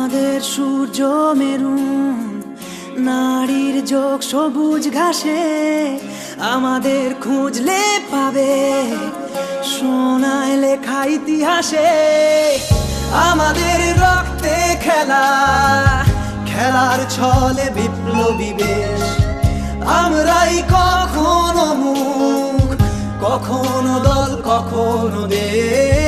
আমাদের সূর্য মেরুন, নারীর যোগ সবুজ ঘাসে, আমাদের খুঁজলে পাবে সোনায় লেখা ইতিহাসে। আমাদের রক্তে খেলা, খেলার ছলে বিপ্লবী বেশ, আমরাই কখনো মুখ, কখনো দল, কখনো দেশ।